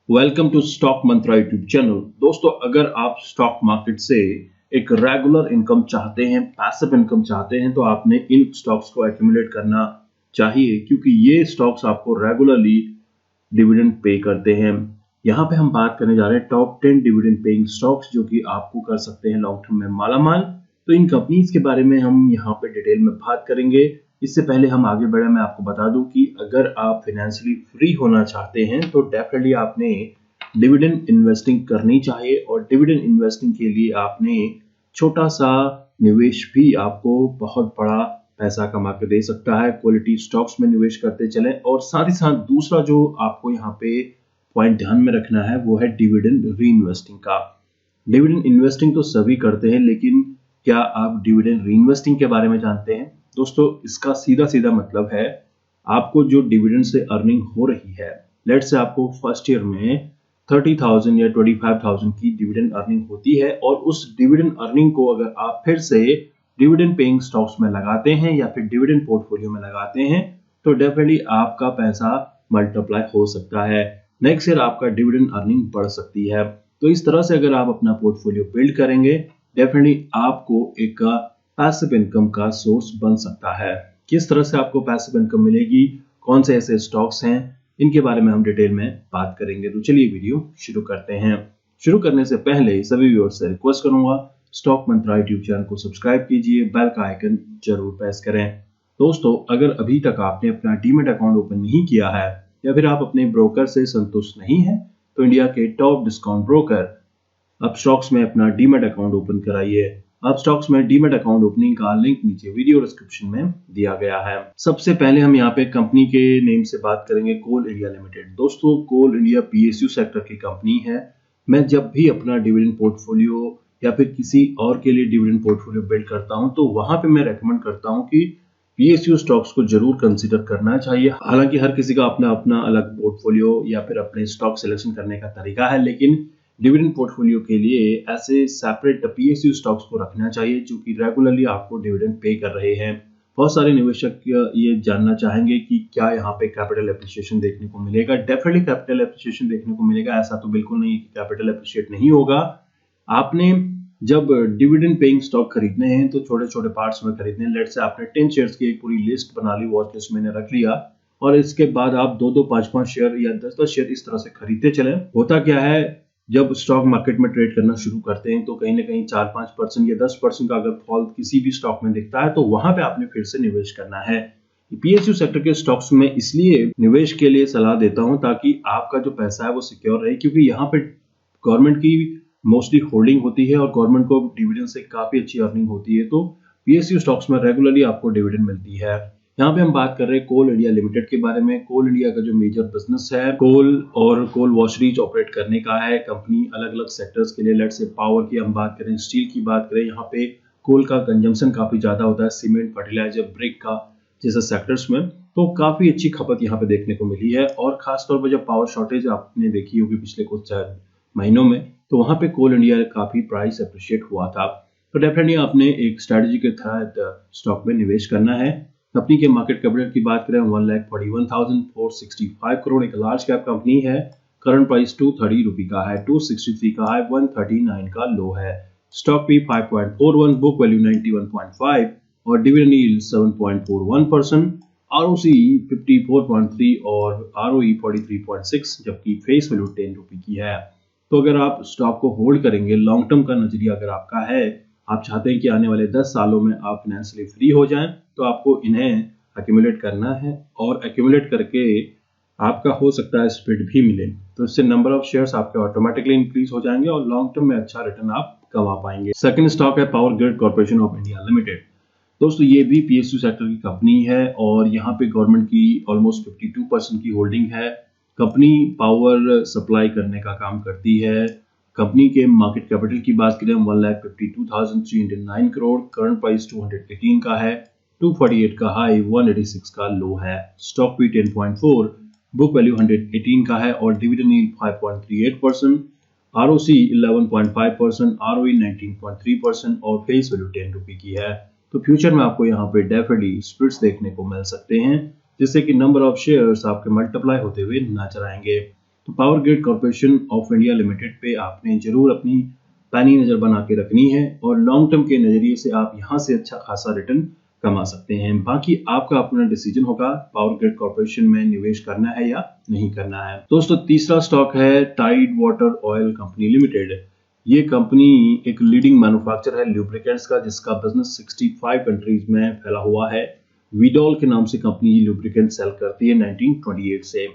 Welcome to Stock Mantra YouTube channel. दोस्तों, अगर आप स्टॉक मार्केट से एक रेगुलर इनकम चाहते हैं, पैसिव इनकम चाहते हैं, तो आपने इन स्टॉक्स को एक्यूमुलेट करना चाहिए, क्योंकि ये स्टॉक्स आपको रेगुलरली डिविडेंड पे करते हैं। यहाँ पे हम बात करने जा रहे हैं टॉप 10 डिविडेंड पेइंग स्टॉक्स, जो कि आपको कर सकते हैं लॉन्ग टर्म में मालामाल। तो इन कंपनीज के बारे में हम यहाँ पे डिटेल में बात करेंगे। इससे पहले हम आगे बढ़े, मैं आपको बता दूं कि अगर आप फाइनेंशियली फ्री होना चाहते हैं तो डेफिनेटली आपने डिविडेंड इन्वेस्टिंग करनी चाहिए, और डिविडेंड इन्वेस्टिंग के लिए आपने छोटा सा निवेश भी आपको बहुत बड़ा पैसा कमा के दे सकता है। क्वालिटी स्टॉक्स में निवेश करते चलें, और साथ ही साथ दूसरा जो आपको यहाँ पे पॉइंट ध्यान में रखना है वो है डिविडेंड री इन्वेस्टिंग का। डिविडेंड इन्वेस्टिंग तो सभी करते हैं, लेकिन क्या आप डिविडेंड री इन्वेस्टिंग के बारे में जानते हैं? दोस्तों, इसका सीधा सीधा मतलब है आपको जो डिविडेंड से अर्निंग हो रही है, लेट्स से आपको फर्स्ट ईयर में 30,000 या 25,000 की डिविडेंड अर्निंग होती है, और उस डिविडेंड अर्निंग को अगर आप फिर से डिविडेंड पेइंग स्टॉक्स में लगाते हैं या फिर डिविडेंड पोर्टफोलियो में लगाते हैं, तो डेफिनेटली आपका पैसा मल्टीप्लाई हो सकता है। नेक्स्ट ईयर आपका डिविडेंड अर्निंग बढ़ सकती है। तो इस तरह से अगर आप अपना पोर्टफोलियो बिल्ड करेंगे, डेफिनेटली आपको एक पैसिव इनकम का सोर्स बन सकता है। किस तरह से आपको पैसिव इनकम मिलेगी, कौन से ऐसे स्टॉक्स हैं, इनके बारे में हम डिटेल में बात करेंगे। तो चलिए वीडियो शुरू करते हैं। शुरू करने से पहले सभी व्यूअर्स से रिक्वेस्ट करूंगा, स्टॉक मंत्रा यूट्यूब चैनल को सब्सक्राइब कीजिए, बेल का आइकन जरूर प्रेस करें। दोस्तों, अगर अभी तक आपने अपना डीमैट अकाउंट ओपन नहीं किया है या फिर आप अपने ब्रोकर से संतुष्ट नहीं है, तो इंडिया के टॉप डिस्काउंट ब्रोकर अब स्टॉक्स में अपना डीमैट अकाउंट ओपन कराइए। अब स्टॉक्स में डीमैट अकाउंट ओपनिंग का लिंक नीचे वीडियो डिस्क्रिप्शन में दिया गया है। सबसे पहले हम यहाँ पे कंपनी के नेम से बात करेंगे, कोल इंडिया लिमिटेड। दोस्तों, कोल इंडिया पीएसयू सेक्टर की कंपनी है। मैं जब भी अपना डिविडेंड पोर्टफोलियो या फिर किसी और के लिए डिविडेंड पोर्टफोलियो बिल्ड करता हूँ, तो वहां पे मैं रेकमेंड करता हूँ कि पीएसयू स्टॉक्स को जरूर कंसीडर करना चाहिए। हालांकि हर किसी का अपना अपना अलग पोर्टफोलियो या फिर अपने स्टॉक सिलेक्शन करने का तरीका है, लेकिन डिविडेंड पोर्टफोलियो के लिए ऐसे सेपरेट पीएसयू स्टॉक्स को रखना चाहिए जो कि रेगुलरली आपको डिविडेंड पे कर रहे हैं। बहुत सारे निवेशक ये जानना चाहेंगे कि क्या यहाँ पे कैपिटल एप्रिसिएशन देखने को मिलेगा। डेफिनेटली कैपिटल एप्रिसिएशन देखने को मिलेगा, ऐसा तो बिल्कुल नहीं कि कैपिटल एप्रिशिएट नहीं होगा। आपने जब डिविडेंड पेइंग स्टॉक खरीदने हैं तो छोटे छोटे पार्ट्स में खरीदने हैं। लेट्स से आपने 10 शेयर्स की एक पूरी लिस्ट बना ली, वॉच लिस्ट में रख लिया, और इसके बाद आप 2-2, 5-5 शेयर या 10-10 शेयर इस तरह से खरीदते चले। होता क्या है, जब स्टॉक मार्केट में ट्रेड करना शुरू करते हैं तो कहीं ना कहीं 4-5% या 10% का अगर फॉल किसी भी स्टॉक में दिखता है, तो वहां पे आपने फिर से निवेश करना है। पीएसयू सेक्टर के स्टॉक्स में इसलिए निवेश के लिए सलाह देता हूं ताकि आपका जो पैसा है वो सिक्योर रहे, क्योंकि यहाँ पे गवर्नमेंट की मोस्टली होल्डिंग होती है और गवर्नमेंट को डिविडेंड से काफी अच्छी अर्निंग होती है। तो पीएसयू स्टॉक्स में रेगुलरली आपको डिविडेंड मिलती है। यहाँ पे हम बात कर रहे हैं कोल इंडिया लिमिटेड के बारे में। कोल इंडिया का जो मेजर बिजनेस है, कोल और कोल वॉशरीज ऑपरेट करने का है। कंपनी अलग अलग सेक्टर्स के लिए, लेट्स से पावर की हम बात करें, स्टील की बात करें, यहाँ पे कोल का कंजम्पशन काफी ज्यादा होता है, सीमेंट, फर्टिलाइजर, ब्रिक का जैसे सेक्टर्स में, तो काफी अच्छी खपत यहाँ पे देखने को मिली है। और खासतौर पर जब पावर शॉर्टेज आपने देखी होगी पिछले कुछ महीनों में, तो वहां पे कोल इंडिया काफी प्राइस अप्रिशिएट हुआ था। तो डेफिनेटली आपने एक स्ट्रेटेजी के तहत स्टॉक में निवेश करना है। कंपनी के मार्केट कैपिटल की बात करें, 1,41,465 करोड़ एक लार्ज कैप कंपनी है। करंट प्राइस 230 रुपए का है, 263 का हाई, 139 का लो है। स्टॉक पी 5.41, बुक वैल्यू 91.5 और डिविडेंड यील्ड 7.41%, आरओसी 54.3 और आरओई 43.6, जबकि फेस वैल्यू 10 रुपए की है। तो अगर आप स्टॉक को होल्ड करेंगे, लॉन्ग टर्म का नजरिया अगर आपका है, आप चाहते हैं कि आने वाले 10 सालों में आप फाइनेंशियली फ्री हो जाएं, तो आपको इन्हें एक्यूमुलेट करना है, और एक्यूमुलेट करके आपका हो सकता है स्प्लिट भी मिले, तो इससे नंबर ऑफ शेयर्स आपके ऑटोमेटिकली इंक्रीज हो जाएंगे और लॉन्ग टर्म में अच्छा रिटर्न आप कमा पाएंगे। सेकंड स्टॉक है power grid corporation of India limited. दोस्तों, ये भी पीएसयू सेक्टर की कंपनी है और यहाँ पे गवर्नमेंट की ऑलमोस्ट 52% की होल्डिंग है। कंपनी पावर सप्लाई करने का काम करती है। कंपनी के मार्केट कैपिटल की बात करें, 1,52,309 करोड़, करंट प्राइस 218 का है, 248 का हाई, 186 का लो है। स्टॉक पी 10.4, बुक वैल्यू 118 का है और डिविडेंड यील्ड 5.38%, आरओसी 11.5%, आरओई 19.3% और फेस वैल्यू 10 रुपए की है। तो फ्यूचर में आपको यहाँ पे डेफिनेटली स्प्लिट्स देखने को मिल सकते हैं, जिससे कि नंबर ऑफ शेयर्स आपके मल्टीप्लाई होते हुए नजर आएंगे। तो power grid corporation of India limited पे आपने जरूर अपनी पैनी नज़र बना के रखनी है और लॉन्ग टर्म के नज़रिए से आप यहाँ से अच्छा खासा रिटर्न कमा सकते हैं। बाकी आपका अपना डिसीजन होगा पावर ग्रिड कॉर्पोरेशन में निवेश करना है या नहीं करना है। दोस्तों तीसरा स्टॉक है Tide Water Oil company limited. ये कंपनी एक लीडिंग मैन्युफैक्चरर है ल्यूब्रिकेंट्स का, जिसका बिजनेस 65 कंट्रीज में फैला हुआ है। विडॉल के नाम से कंपनी ये लुब्रिकेंट सेल करती है 1928 से।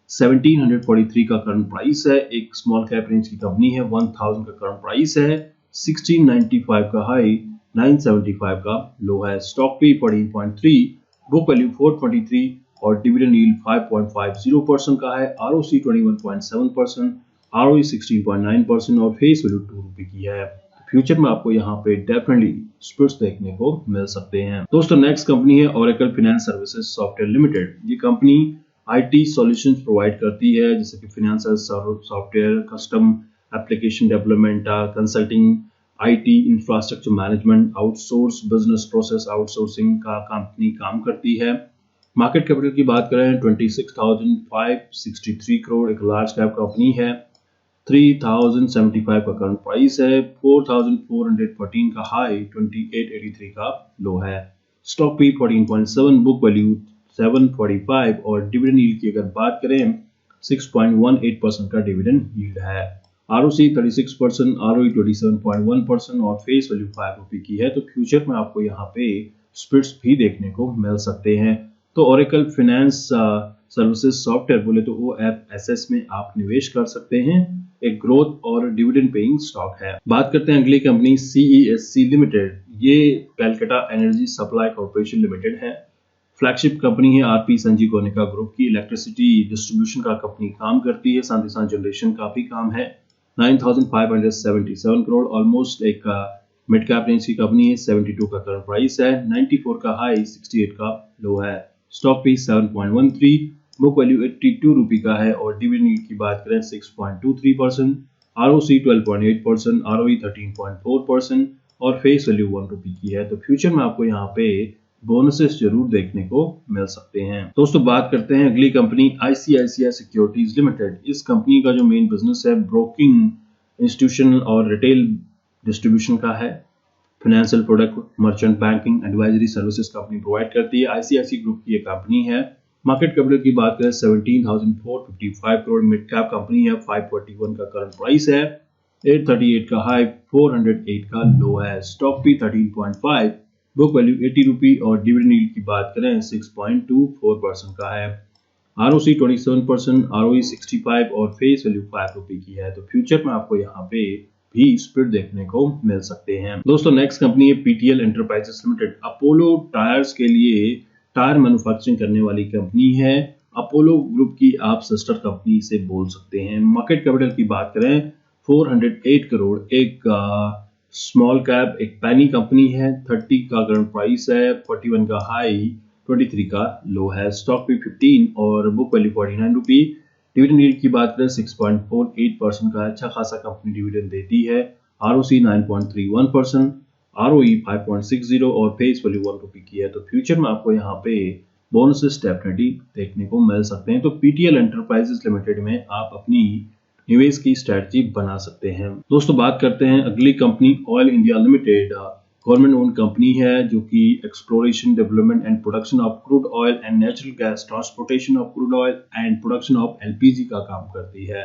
1743 का करंट प्राइस है। एक स्मॉल कैप रेंज की कंपनी है। 1000 का करंट प्राइस है। 1695 का हाई, 975 का लो है। स्टॉक पे 14.3, बुक वैल्यू 423 और डिविडेंड यील्ड 5.50% का है। आरओसी 21.7%, आरओई 16.9% और फेस वैल्यू 2 रुपए की है। फ्यूचर में आपको यहाँ पे डेफिनेटली स्प्लिट्स देखने को मिल सकते हैं। दोस्तों नेक्स्ट कंपनी है Oracle finance services software limited. ये कंपनी आईटी सॉल्यूशंस प्रोवाइड करती है, जैसे कि financial software, custom application development, consulting, IT infrastructure management, outsource business process outsourcing का कंपनी काम करती है। मार्केट कैपिटल की बात करें 26,563 करोड़, एक लार्ज कैप कंपनी है। 3075 का करंट प्राइस है। 4414 का हाई, 2883 का लो है। स्टॉक पी 14.7, बुक वैल्यू 745 और डिविडेंड यील्ड की अगर बात करें 6.18% का डिविडेंड यील्ड है। आरओसी 36%, आरओई 27.1% और फेस वैल्यू 5 रुपए की है। तो फ्यूचर में आपको यहाँ पे स्प्लिट्स भी देखने को मिल सकते हैं। तो ओरेकल फाइनेंस सर्विसेज सॉफ्टवेयर बोले तो OFSS में आप निवेश कर सकते हैं। एक ग्रोथ और डिविडेंड पेइंग स्टॉक है। बात करते हैं अगली कंपनी CESC लिमिटेड। ये Calcutta energy supply corporation limited है। फ्लैगशिप कंपनी है आरपी संजीव गोयनका ग्रुप की। इलेक्ट्रिसिटी डिस्ट्रीब्यूशन का कंपनी काम करती है, साथ ही साथ जनरेशन का भी काम है। 9577 करोड़, ऑलमोस्ट एक मिड कैप रेंज की कंपनी है। 72 का करंट प्राइस है। 94 का हाई, 68 का लो है। स्टॉक पे 7.13, बुक वैल्यू 82 रुपए का है और डिविडेंड यील्ड की बात करें 6.23%, आरओसी 12.8%, आरओई 13.4% और फेस वैल्यू 1 रुपए की है। तो फ्यूचर में आपको यहाँ पे बोनसेस जरूर देखने को मिल सकते हैं। दोस्तों बात करते हैं अगली कंपनी ICICI सिक्योरिटीज लिमिटेड। इस कंपनी का जो मेन बिजनेस है ब्रोकिंग, इंस्टीट्यूशनल और रिटेल डिस्ट्रीब्यूशन का है। Financial product, merchant banking, advisory services company provide करती है। ICICI ग्रुप की एक कंपनी है। मार्केट कैपिटल की बात करें 17,455 करोड़, मिड कैप कंपनी है। 541 का करंट प्राइस है। 838 का हाई, 408 का लो है। स्टॉक भी 13.5, बुक वैल्यू 80 रुपी और डिविडेंड यील्ड की बात करें 6.24% का है। आरओसी 27%, आरओई 65 और फेस वैल्यू 5 रुपए की है। तो फ्यूचर में आपको यहाँ पे भी स्प्लिट देखने को मिल सकते हैं। दोस्तों नेक्स्ट कंपनी है PTL enterprises limited. Apollo tyres के लिए टायर मैन्युफैक्चरिंग करने वाली कंपनी है। अपोलो ग्रुप की आप सिस्टर कंपनी से बोल सकते हैं। मार्केट कैपिटल की बात करें 408 करोड़, एक स्मॉल कैप, एक पैनी कंपनी है। 30 का करंट प्राइस है। 41 का हाई, 23 का लो है। स्टॉक भी 15 और बुक वैल्यू 49 रुपी। डिविडेंड यील्ड की बात करें 6.48% का, अच्छा खासा कंपनी डिविडेंड देती है। आरओसी 9.31%, आरओई 5.60 और फेस वैल्यू 1 रुपी की है। तो फ्यूचर में आपको यहाँ पे बोनसेस डेफिनेटली देखने को मिल सकते हैं। तो PTL एंटरप्राइजेस लिमिटेड में आप अपनी निवेश की स्ट्रेटजी बना सकते हैं। दोस्तों बात करते हैं अगली company oil India limited. Government own company है जो कि exploration, development and production of crude oil and natural gas, transportation of crude oil and production of LPG का काम करती है।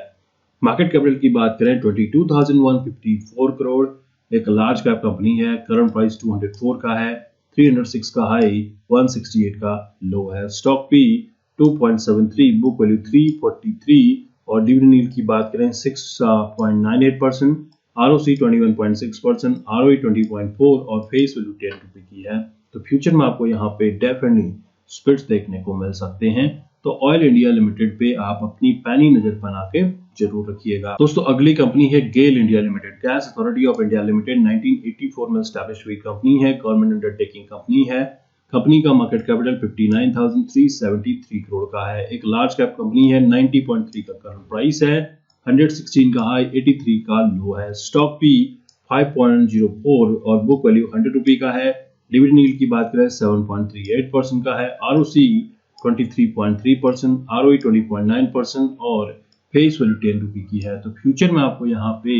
मार्केट कैपिटल की बात करें 22,154 करोड़, एक लार्ज कैप कंपनी है। करंट प्राइस 204 का है। 306 का हाई, 168 का लो है। स्टॉक पी 2.73, बुक वैल्यू 343 और डिविडेंड यील्ड की बात करें 6.98%, आरओसी 21.6%, आरओई 20.4 और फेस वैल्यू 10 रुपए की है। तो फ्यूचर में आपको यहाँ पे डेफिनेटली स्प्लिट्स देखने को मिल सकते हैं। तो ऑयल इंडिया लिमिटेड पे आप अपनी पैनी नजर बना के जरूर रखिएगा। दोस्तों अगली कंपनी है GAIL India limited. Gas authority of India limited 1984 में स्टैब्लिश हुई कंपनी है। गवर्नमेंट अंडरटेकिंग कंपनी है। कंपनी का मार्केट कैपिटल 59,373 करोड़ का है। एक लार्ज कैप कंपनी है। 90.3 का करंट प्राइस है। 116 का हाई, 83 का लो है। स्टॉक पी 5.04 और बुक वैल्यू 100 रुपए का है। डिविडेंड यील्ड की बात करें 7.38% का है। आरओसी 23.3%, आरओई 20.9% और फेस वैल्यू 10 रुपए की है। तो फ्यूचर में आपको यहाँ पे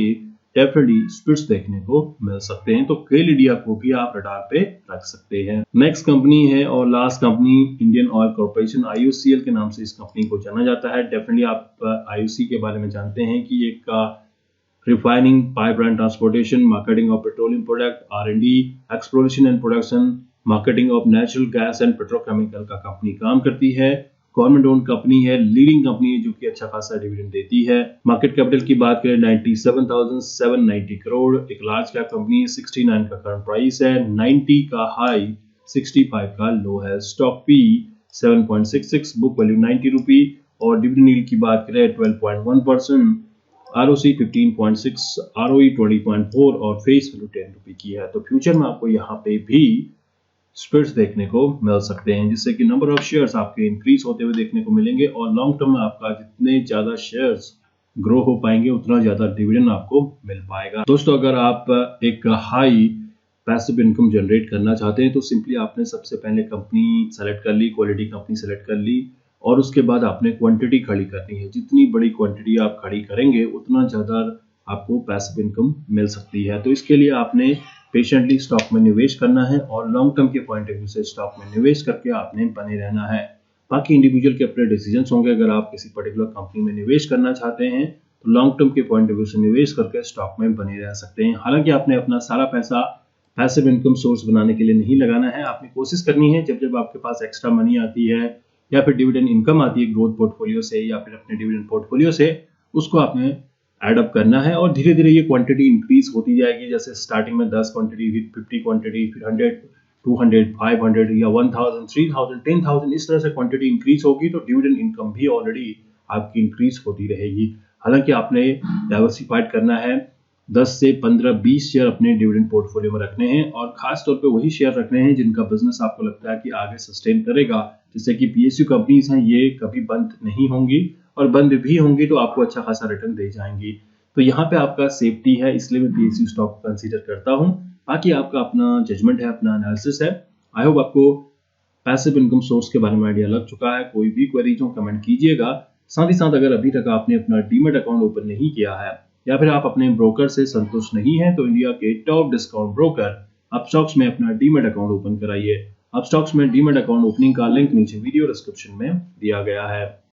डेफिनेटली स्प्लिट्स देखने को मिल सकते हैं। तो केल इंडिया को भी आप रडार पे रख सकते हैं। नेक्स्ट कंपनी है और last company Indian oil corporation, IOCL के नाम से इस कंपनी को जाना जाता है। डेफिनेटली आप IOC के बारे में जानते हैं कि एक refining, pipeline transportation, marketing of petroleum product, R&D, exploration and production, marketing of natural gas and petrochemical का कंपनी काम करती है। गवर्नमेंट ओन कंपनी है, लीडिंग कंपनी है जो कि अच्छा खासा डिविडेंड देती है। मार्केट कैपिटल की बात करें 97,790 करोड़। एक लार्ज कैप कंपनी है, 69 का करंट प्राइस है, 90 का हाई, 65 का लो है। स्टॉक पी 7.66, बुक वैल्यू 90 रुपी और डिविडेंड यील्ड की बात करें 12.1%, ROC 15.6, ROE 20.4 और फेस वैल्यू 10 रुपए की है। तो फ्यूचर में आपको यहाँ पे भी स्प्लिट्स देखने को मिल सकते हैं, जिससे कि नंबर ऑफ शेयर्स आपके इंक्रीज होते हुए देखने को मिलेंगे और लॉन्ग टर्म में आपका जितने ज्यादा शेयर्स ग्रो हो पाएंगे उतना ज्यादा डिविडेंड आपको मिल पाएगा। दोस्तों, अगर आप एक हाई पैसिव इनकम जनरेट करना चाहते हैं तो सिंपली आपने सबसे पहले कंपनी सेलेक्ट कर ली, क्वालिटी कंपनी सेलेक्ट कर ली और उसके बाद आपने क्वांटिटी खड़ी करनी है। जितनी बड़ी क्वांटिटी आप खड़ी करेंगे उतना ज्यादा आपको पैसिव इनकम मिल सकती है। तो इसके लिए आपने पेशेंटली स्टॉक में निवेश करना है और लॉन्ग टर्म के पॉइंट ऑफ व्यू से स्टॉक में निवेश करके आपने बने रहना है। बाकी इंडिविजुअल के अपने डिसीजंस होंगे। अगर आप किसी पर्टिकुलर कंपनी में निवेश करना चाहते हैं तो लॉन्ग टर्म के पॉइंट ऑफ व्यू से निवेश करके स्टॉक में बने रह सकते हैं। हालांकि आपने अपना सारा पैसा पैसिव इनकम सोर्स बनाने के लिए नहीं लगाना है। आपने कोशिश करनी है जब जब आपके पास एक्स्ट्रा मनी आती है या फिर डिविडेंड इनकम आती है ग्रोथ पोर्टफोलियो से या फिर अपने डिविडेंड पोर्टफोलियो से, उसको आपने एड अप करना है और धीरे धीरे ये क्वांटिटी इंक्रीज होती जाएगी। जैसे स्टार्टिंग में 10 क्वांटिटी, फिर 50 क्वांटिटी, फिर 100, 200, 500 या 1000, 3000, 10,000, इस तरह से क्वांटिटी इंक्रीज होगी तो डिविडेंड इनकम भी ऑलरेडी आपकी इंक्रीज होती रहेगी। हालांकि आपने डाइवर्सिफाइड करना है, 10 से 15, 20 शेयर अपने डिविडेंड पोर्टफोलियो में रखने हैं और खास तौर पे वही शेयर रखने हैं जिनका बिजनेस आपको लगता है कि आगे सस्टेन करेगा। जैसे कि PSU कंपनीज हैं, ये कभी बंद नहीं होंगी और बंद भी होंगी तो आपको अच्छा खासा रिटर्न दे जाएंगी। तो यहाँ पे आपका सेफ्टी है, इसलिए मैं PSU स्टॉक को कंसीडर करता हूँ। बाकी आपका अपना जजमेंट है, अपना एनालिसिस है। आई होप आपको पैसिव इनकम सोर्स के बारे में आइडिया लग चुका है। कोई भी क्वेरीज हो कमेंट कीजिएगा। साथ ही साथ अगर अभी तक आपने अपना डीमैट अकाउंट ओपन नहीं किया है या फिर आप अपने ब्रोकर से संतुष्ट नहीं है तो इंडिया के टॉप डिस्काउंट ब्रोकर अपस्टॉक्स में अपना डीमैट अकाउंट ओपन कराइए। अपस्टॉक्स में डीमैट अकाउंट ओपनिंग का लिंक नीचे वीडियो डिस्क्रिप्शन में दिया गया है।